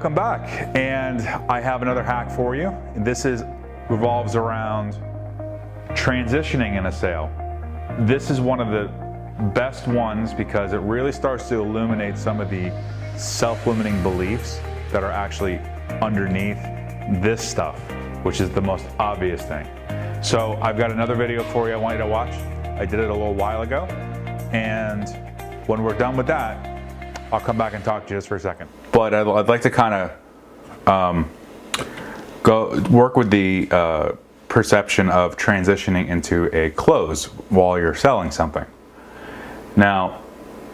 Welcome back, and I have another hack for you. This revolves around transitioning in a sale. This is one of the best ones because it really starts to illuminate some of the self-limiting beliefs that are actually underneath this stuff, which is the most obvious thing. So I've got another video for you I want you to watch. I did it a little while ago, and when we're done with that, I'll come back and talk to you just for a second. But I'd like to kind of go work with the perception of transitioning into a close while you're selling something. Now,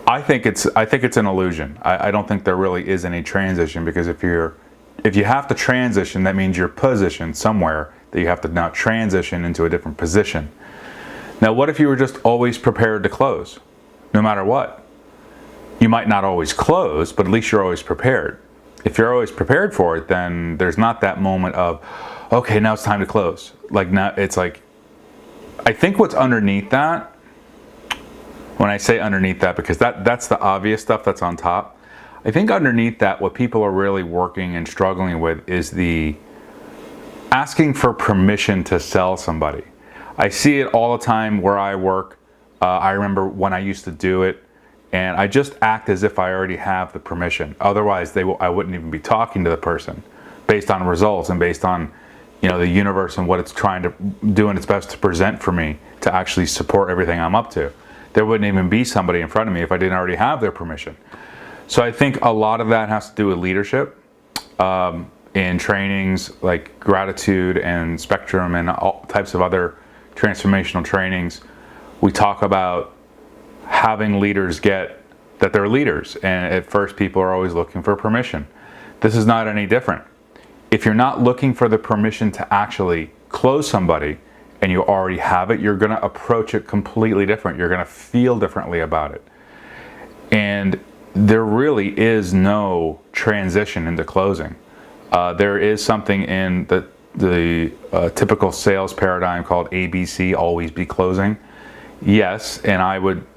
I think it's an illusion. I don't think there really is any transition, because if you have to transition, that means you're positioned somewhere that you have to now transition into a different position. Now, what if you were just always prepared to close, no matter what? You might not always close, but at least you're always prepared. If you're always prepared for it, then there's not that moment of, okay, now it's time to close. Like now, it's like, I think what's underneath that, when I say underneath that, because that's the obvious stuff that's on top, I think underneath that, what people are really working and struggling with is the asking for permission to sell somebody. I see it all the time where I work. I remember when I used to do it, and I just act as if I already have the permission. Otherwise, I wouldn't even be talking to the person based on results and based on, the universe and what it's trying to do and its best to present for me to actually support everything I'm up to. There wouldn't even be somebody in front of me if I didn't already have their permission. So I think a lot of that has to do with leadership. In trainings like Gratitude and Spectrum and all types of other transformational trainings, we talk about having leaders get that they're leaders, and at first people are always looking for permission. This is not any different. If you're not looking for the permission to actually close somebody and you already have it, you're going to approach it completely different. You're going to feel differently about it. And there really is no transition into closing. There is something in the typical sales paradigm called ABC, always be closing. Yes, and I would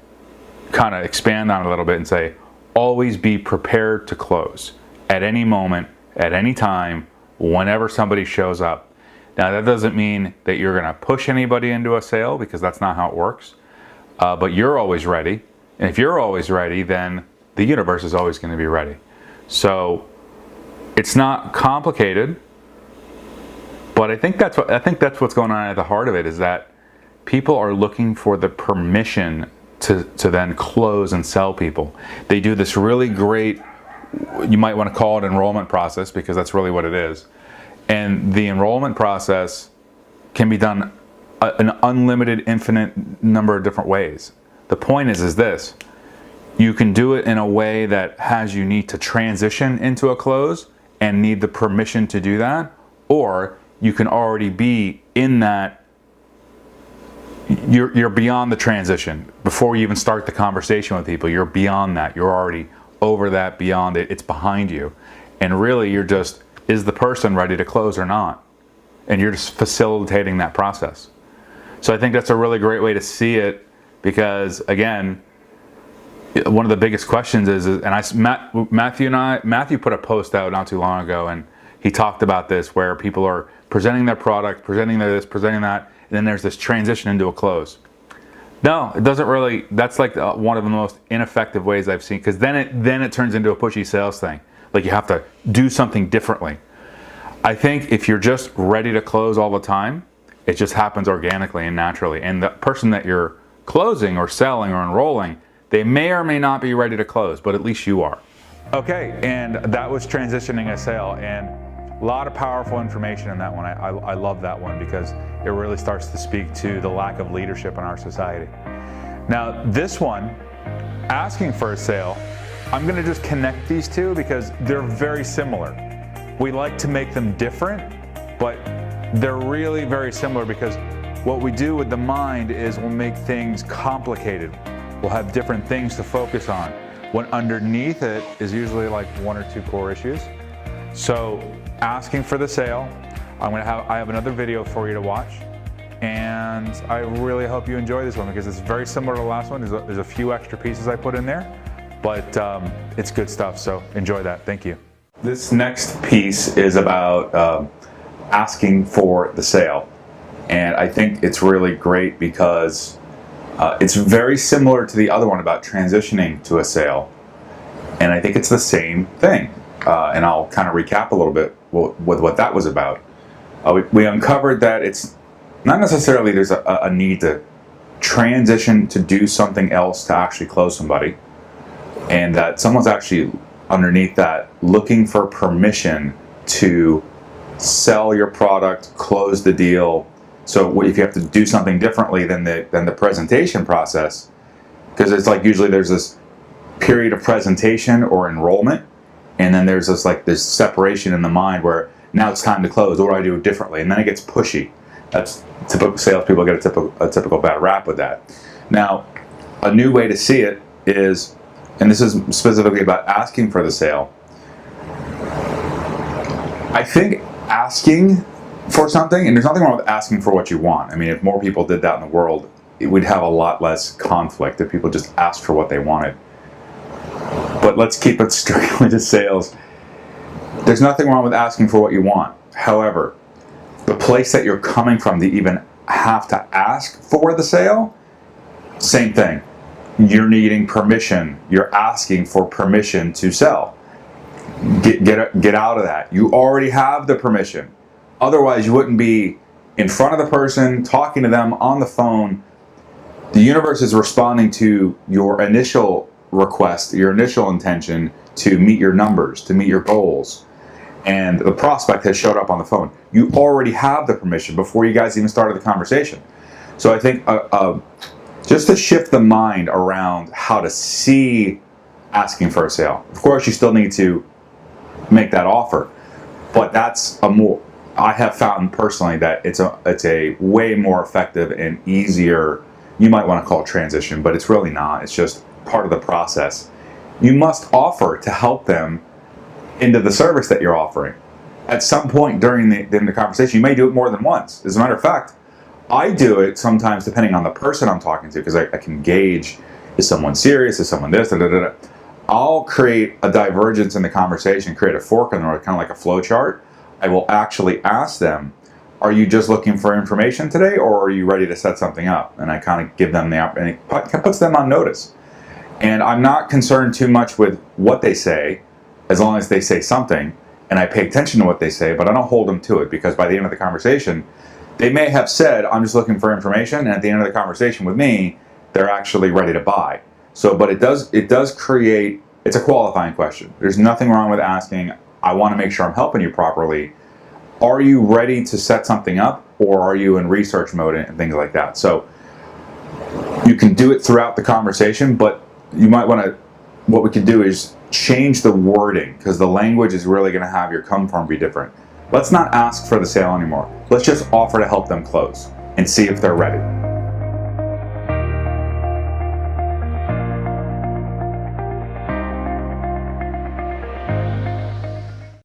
kind of expand on it a little bit and say, always be prepared to close at any moment, at any time, whenever somebody shows up. Now, that doesn't mean that you're going to push anybody into a sale, because that's not how it works. But you're always ready. And if you're always ready, then the universe is always going to be ready. So it's not complicated, but I think that's what's going on at the heart of it, is that people are looking for the permission to then close and sell people. They do this really great, you might want to call it enrollment process, because that's really what it is. And the enrollment process can be done an unlimited, infinite number of different ways. The point is this: you can do it in a way that has you need to transition into a close and need the permission to do that, or you can already be in that. You're beyond the transition. Before you even start the conversation with people, you're beyond that. You're already over that, beyond it. It's behind you. And really, you're just, is the person ready to close or not? And you're just facilitating that process. So I think that's a really great way to see it, because again, one of the biggest questions is, Matthew put a post out not too long ago, and he talked about this, where people are presenting their product, presenting this, presenting that, and then there's this transition into a close. No, it doesn't really. That's like one of the most ineffective ways I've seen, because then it turns into a pushy sales thing. Like you have to do something differently. I think if you're just ready to close all the time, it just happens organically and naturally. And the person that you're closing or selling or enrolling, they may or may not be ready to close, but at least you are. Okay, and that was transitioning a sale, and a lot of powerful information in that one. I love that one, because it really starts to speak to the lack of leadership in our society. Now, this one, asking for a sale, I'm going to just connect these two because they're very similar. We like to make them different, but they're really very similar, because what we do with the mind is we'll make things complicated. We'll have different things to focus on, when underneath it is usually like one or two core issues. So asking for the sale, I have another video for you to watch, and I really hope you enjoy this one, because it's very similar to the last one. There's a few extra pieces I put in there, but it's good stuff, so enjoy that. Thank you. This next piece is about asking for the sale. And I think it's really great because it's very similar to the other one about transitioning to a sale. And I think it's the same thing. And I'll kind of recap a little bit with what that was about. We uncovered that it's not necessarily there's a need to transition to do something else to actually close somebody. And that someone's actually underneath that looking for permission to sell your product, close the deal. So if you have to do something differently than the presentation process, because it's like usually there's this period of presentation or enrollment, and then there's this separation in the mind where now it's time to close. What do I do differently? And then it gets pushy. That's typical. Salespeople get a typical bad rap with that. Now, a new way to see it is, and this is specifically about asking for the sale. I think asking for something, and there's nothing wrong with asking for what you want. I mean, if more people did that in the world, we'd have a lot less conflict if people just asked for what they wanted. But let's keep it strictly to sales. There's nothing wrong with asking for what you want. However, the place that you're coming from to even have to ask for the sale, same thing. You're needing permission. You're asking for permission to sell. Get out of that. You already have the permission. Otherwise, you wouldn't be in front of the person, talking to them on the phone. The universe is responding to your initial request, your initial intention to meet your numbers, to meet your goals. And the prospect has showed up on the phone. You already have the permission before you guys even started the conversation. So I think just to shift the mind around how to see asking for a sale. Of course, you still need to make that offer, but that's I have found personally that it's a way more effective and easier, you might want to call it transition, but it's really not. It's just part of the process. You must offer to help them into the service that you're offering. At some point during the conversation, you may do it more than once. As a matter of fact, I do it sometimes depending on the person I'm talking to, because I can gauge, is someone serious, is someone this, da, da, da, da. I'll create a divergence in the conversation, create a fork in the road, kind of like a flow chart. I will actually ask them, are you just looking for information today, or are you ready to set something up? And I kind of give them the opportunity, it puts them on notice. And I'm not concerned too much with what they say, as long as they say something, and I pay attention to what they say, but I don't hold them to it, because by the end of the conversation, they may have said, I'm just looking for information, and at the end of the conversation with me, they're actually ready to buy. So, but it does create, it's a qualifying question. There's nothing wrong with asking, I want to make sure I'm helping you properly. Are you ready to set something up, or are you in research mode and things like that? So you can do it throughout the conversation, but you might want to, what we can do is change the wording, because the language is really going to have your come from be different. Let's not ask for the sale anymore. Let's just offer to help them close and see if they're ready.